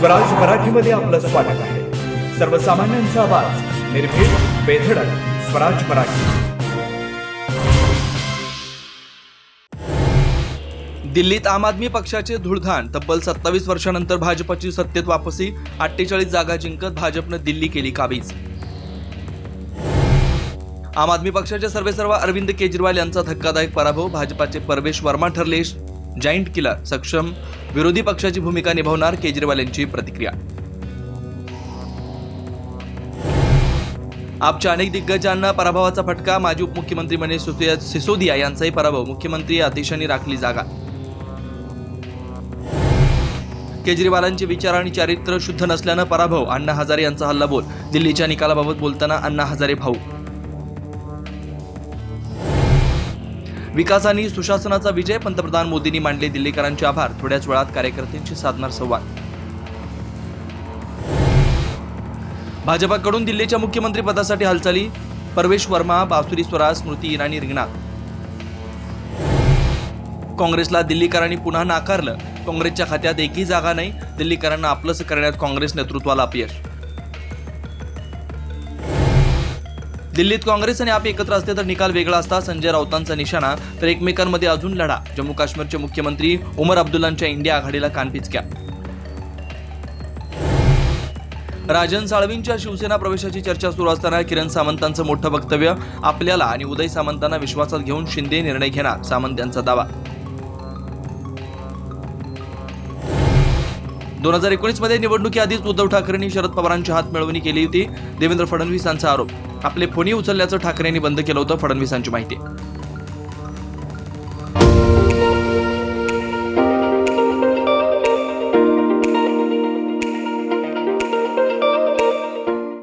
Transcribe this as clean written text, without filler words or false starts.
स्वराज मराठीमध्ये आपलं स्वागत आहे. सर्वसामान्यांचा आवाज, निर्भीड, बेधडक, स्वराज मराठी. दिल्लीत आम आदमी पक्षाचे धुळधाण. तब्बल 27 वर्षांनंतर भाजपची सत्तेत वापसी. 48 जागा जिंकत भाजपनं दिल्ली केली काबीज. आम आदमी पक्षाचे सर्वेसर्वा अरविंद केजरीवाल यांचा धक्कादायक पराभव. भाजपाचे परवेश वर्मा ठरले जायंट किलर. सक्षम विरोधी पक्षाची भूमिका निभावणार, केजरीवाल यांची प्रतिक्रिया. आपच्या अनेक दिग्गजांना पराभवाचा फटका. माजी उपमुख्यमंत्री मनीष सिसोदिया यांचाही पराभव. मुख्यमंत्री आतिशांनी राखली जागा. केजरीवालांचे विचार आणि चारित्र्य शुद्ध नसल्यानं पराभव. अण्णा हजारे यांचा हल्लाबोल. दिल्लीच्या निकालाबाबत बोलताना अण्णा हजारे भाऊ. विकास आणि सुशासनाचा विजय. पंतप्रधान मोदींनी मांडले दिल्लीकरांचे आभार. थोड्याच वेळात कार्यकर्त्यांशी साधणार संवाद. भाजपाकडून दिल्लीच्या मुख्यमंत्री पदासाठी हालचाली. परवेश वर्मा, बासुरी स्वराज, स्मृती इराणी रिंगणात. काँग्रेसला दिल्लीकरांनी पुन्हा नाकारलं. काँग्रेसच्या खात्यात एकही जागा नाही. दिल्लीकरांना आपलंसं करण्यात काँग्रेस नेतृत्वाला अपयश. दिल्लीत काँग्रेस आणि आप एकत्र असते तर निकाल वेगळा असता. संजय राऊतांचा निशाणा. तर एकमेकांमध्ये अजून लढा. जम्मू काश्मीरचे मुख्यमंत्री उमर अब्दुल्लांच्या इंडिया आघाडीला कानपिचक्या. राजन साळवींच्या शिवसेना प्रवेशाची चर्चा सुरू असताना किरण सामंतांचं मोठं वक्तव्य. आपल्याला आणि उदय सामंतांना विश्वासात घेऊन शिंदे निर्णय घेणार, सामंत यांचा दावा. 2019 मध्ये निवडणुकीआधीच उद्धव ठाकरेंनी शरद पवारांची हात मिळवणी केली होती. देवेंद्र फडणवीस यांचा आरोप. आपले फोनही उचलल्याचं ठाकरेंनी बंद केलं होतं, फडणवीसांची माहिती.